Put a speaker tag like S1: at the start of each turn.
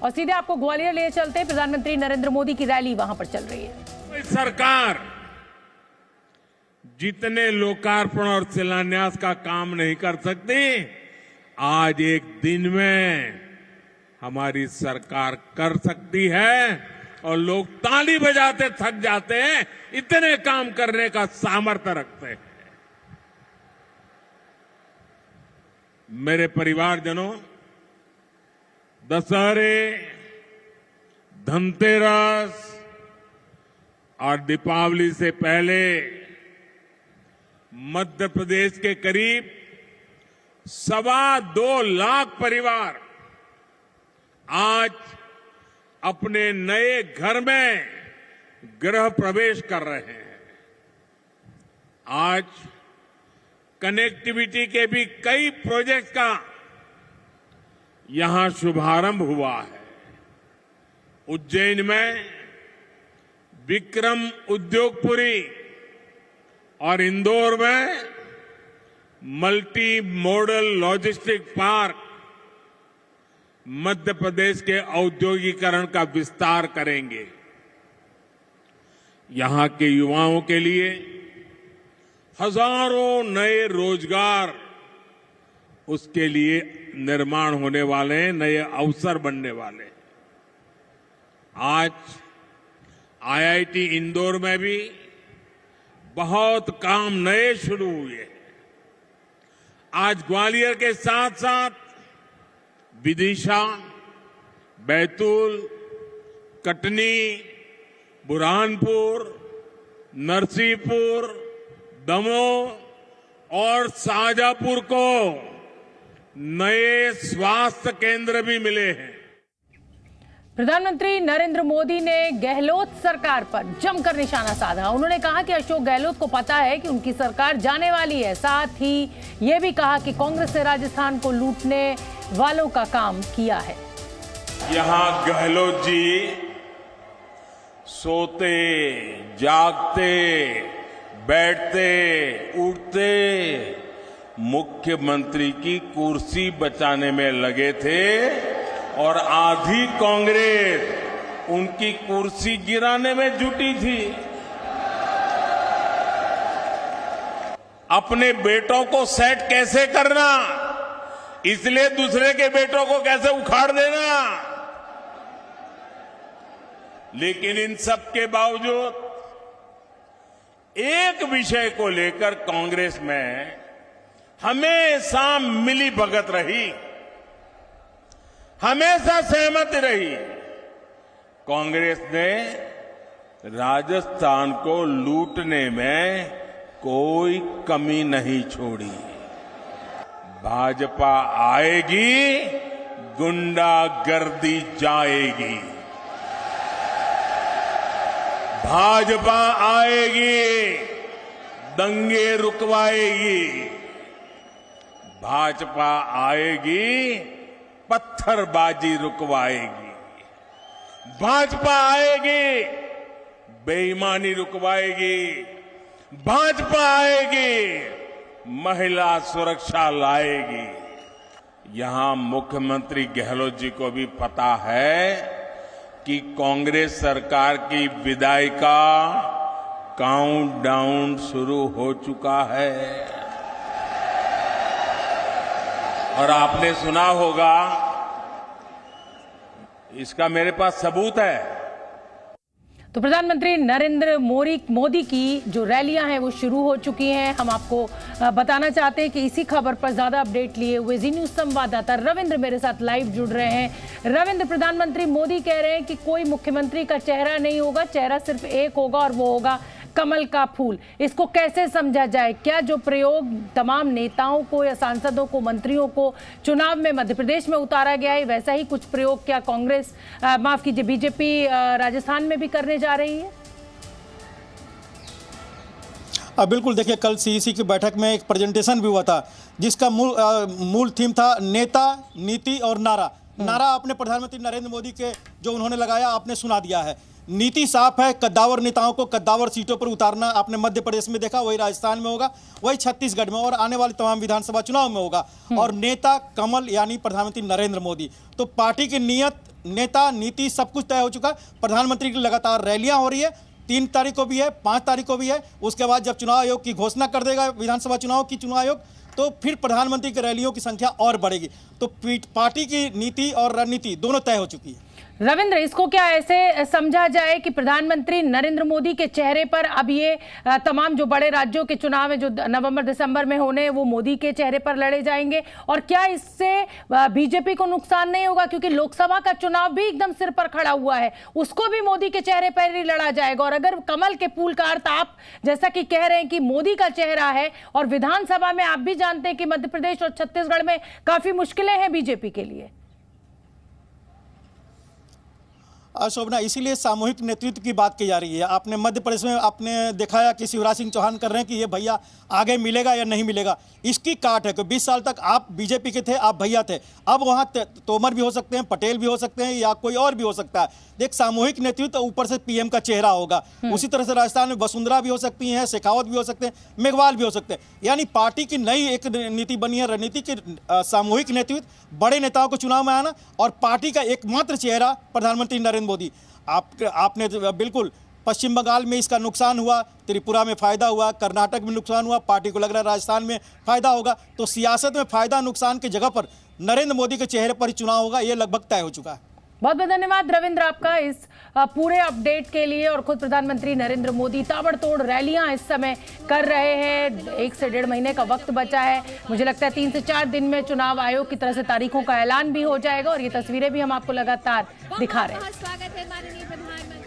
S1: और सीधे आपको ग्वालियर ले चलते हैं। प्रधानमंत्री नरेंद्र मोदी की रैली वहां पर चल रही है।
S2: सरकार जितने लोकार्पण और शिलान्यास का काम नहीं कर सकती, आज एक दिन में हमारी सरकार कर सकती है और लोग ताली बजाते थक जाते हैं, इतने काम करने का सामर्थ्य रखते हैं। मेरे परिवारजनों, दशहरे, धनतेरस और दीपावली से पहले मध्य प्रदेश के करीब 2.25 लाख परिवार आज अपने नए घर में गृह प्रवेश कर रहे हैं। आज कनेक्टिविटी के भी कई प्रोजेक्ट्स का यहां शुभारंभ हुआ है। उज्जैन में विक्रम उद्योगपुरी और इंदौर में multi modal logistic park Madhya Pradesh के औद्योगिकरण का विस्तार करेंगे। यहां के युवाओं के लिए हजारों नए रोजगार, उसके लिए निर्माण होने वाले हैं, नए अवसर बनने वाले। आज आईआईटी इंदौर में भी बहुत काम नए शुरू हुए। आज ग्वालियर के साथ साथ विदिशा, बैतूल, कटनी, बुरहानपुर, नरसिंहपुर, दमोह और शाजापुर को नए स्वास्थ्य केंद्र भी मिले हैं।
S1: प्रधानमंत्री नरेंद्र मोदी ने गहलोत सरकार पर जमकर निशाना साधा। उन्होंने कहा कि अशोक गहलोत को पता है कि उनकी सरकार जाने वाली है। साथ ही ये भी कहा कि कांग्रेस ने राजस्थान को लूटने वालों का काम किया है।
S2: यहां गहलोत जी सोते, जागते, बैठते, उठते मुख्यमंत्री की कुर्सी बचाने में लगे थे और आधी कांग्रेस उनकी कुर्सी गिराने में जुटी थी। अपने बेटों को सेट कैसे करना, इसलिए दूसरे के बेटों को कैसे उखाड़ देना। लेकिन इन सब के बावजूद एक विषय को लेकर कांग्रेस में हमेशा मिली भगत रही, हमेशा सहमति रही। कांग्रेस ने राजस्थान को लूटने में कोई कमी नहीं छोड़ी। भाजपा आएगी, गुंडागर्दी जाएगी। भाजपा आएगी, दंगे रुकवाएगी। भाजपा आएगी, पत्थरबाजी रुकवाएगी। भाजपा आएगी, बेईमानी रुकवाएगी। भाजपा आएगी, महिला सुरक्षा लाएगी। यहां मुख्यमंत्री गहलोत जी को भी पता है कि कांग्रेस सरकार की विदाई का काउंटडाउन शुरू हो चुका है। और आपने सुना होगा, इसका मेरे पास सबूत है।
S1: तो प्रधानमंत्री नरेंद्र मोदी की जो रैलियां हैं वो शुरू हो चुकी हैं। हम आपको बताना चाहते हैं कि इसी खबर पर ज्यादा अपडेट लिए हुए जी न्यूज संवाददाता रविंद्र मेरे साथ लाइव जुड़ रहे हैं। रविंद्र, प्रधानमंत्री मोदी कह रहे हैं कि कोई मुख्यमंत्री का चेहरा नहीं होगा, चेहरा सिर्फ एक होगा और वो होगा कमल का फूल। इसको कैसे समझा जाए? क्या जो प्रयोग तमाम नेताओं को या सांसदों को, मंत्रियों को चुनाव में मध्य प्रदेश में उतारा गया है, वैसा ही कुछ प्रयोग क्या कांग्रेस, माफ कीजिए, बीजेपी राजस्थान में भी करने जा रही है?
S3: बिल्कुल, देखिए कल सीईसी की बैठक में एक प्रेजेंटेशन भी हुआ था जिसका मूल थीम था नेता, नीति और नारा। नारा आपने प्रधानमंत्री नरेंद्र मोदी के जो उन्होंने लगाया आपने सुना दिया है। नीति साफ है, कद्दावर नेताओं को कद्दावर सीटों पर उतारना आपने मध्य प्रदेश में देखा, वही राजस्थान में होगा, वही छत्तीसगढ़ में और आने वाले तमाम विधानसभा चुनाव में होगा। और नेता कमल यानी प्रधानमंत्री नरेंद्र मोदी। तो पार्टी की नीयत नेता, नीति सब कुछ तय हो चुका है। प्रधानमंत्री की लगातार रैलियां हो रही है, 3 तारीख को भी है, 5 तारीख को भी है। उसके बाद जब चुनाव आयोग की घोषणा कर देगा, विधानसभा चुनाव की चुनाव आयोग, तो फिर प्रधानमंत्री की रैलियों की संख्या और बढ़ेगी। तो पार्टी की नीति और रणनीति दोनों तय हो चुकी है।
S1: रविंद्र, इसको क्या ऐसे समझा जाए कि प्रधानमंत्री नरेंद्र मोदी के चेहरे पर अब ये तमाम जो बड़े राज्यों के चुनाव है जो नवंबर दिसंबर में होने, वो मोदी के चेहरे पर लड़े जाएंगे? और क्या इससे बीजेपी को नुकसान नहीं होगा, क्योंकि लोकसभा का चुनाव भी एकदम सिर पर खड़ा हुआ है, उसको भी मोदी के चेहरे पर ही लड़ा जाएगा? और अगर कमल के फूल का अर्थ आप जैसा कि कह रहे हैं कि मोदी का चेहरा है, और विधानसभा में आप भी जानते हैं कि मध्य प्रदेश और छत्तीसगढ़ में काफी मुश्किलें हैं बीजेपी के लिए।
S3: शोभना, इसीलिए सामूहिक नेतृत्व की बात की जा रही है। आपने मध्य प्रदेश में आपने देखा है कि शिवराज सिंह चौहान कर रहे हैं कि ये भैया आगे मिलेगा या नहीं मिलेगा। इसकी काट है कि 20 साल तक आप बीजेपी के थे, आप भैया थे। अब वहाँ तोमर भी हो सकते हैं, पटेल भी हो सकते हैं, या कोई और भी हो सकता है। देख, सामूहिक नेतृत्व ऊपर से पीएम का चेहरा होगा। उसी तरह से राजस्थान में वसुंधरा भी हो सकती हैं, शेखावत भी हो सकते हैं, मेघवाल भी हो सकते हैं। यानी पार्टी की नई एक नीति बनी है, रणनीति की सामूहिक नेतृत्व, बड़े नेताओं को चुनाव में आना, और पार्टी का एकमात्र चेहरा प्रधानमंत्री नरेंद्र मोदी। आपने बिल्कुल, पश्चिम बंगाल में इसका नुकसान हुआ, त्रिपुरा में फायदा हुआ, कर्नाटक में नुकसान हुआ, पार्टी को लग रहा है राजस्थान में फायदा होगा। तो सियासत में फायदा नुकसान की जगह पर नरेंद्र मोदी के चेहरे पर ही चुनाव होगा, ये लगभग तय हो चुका है।
S1: बहुत बहुत धन्यवाद रविंद्र आपका इस पूरे अपडेट के लिए। और खुद प्रधानमंत्री नरेंद्र मोदी ताबड़तोड़ रैलियां इस समय कर रहे हैं। 1 से 1.5 महीने का वक्त बचा है। मुझे लगता है 3 से 4 दिन में चुनाव आयोग की तरफ से तारीखों का ऐलान भी हो जाएगा, और ये तस्वीरें भी हम आपको लगातार दिखा रहे हैं।
S4: स्वागत है माननीय प्रधानमंत्री।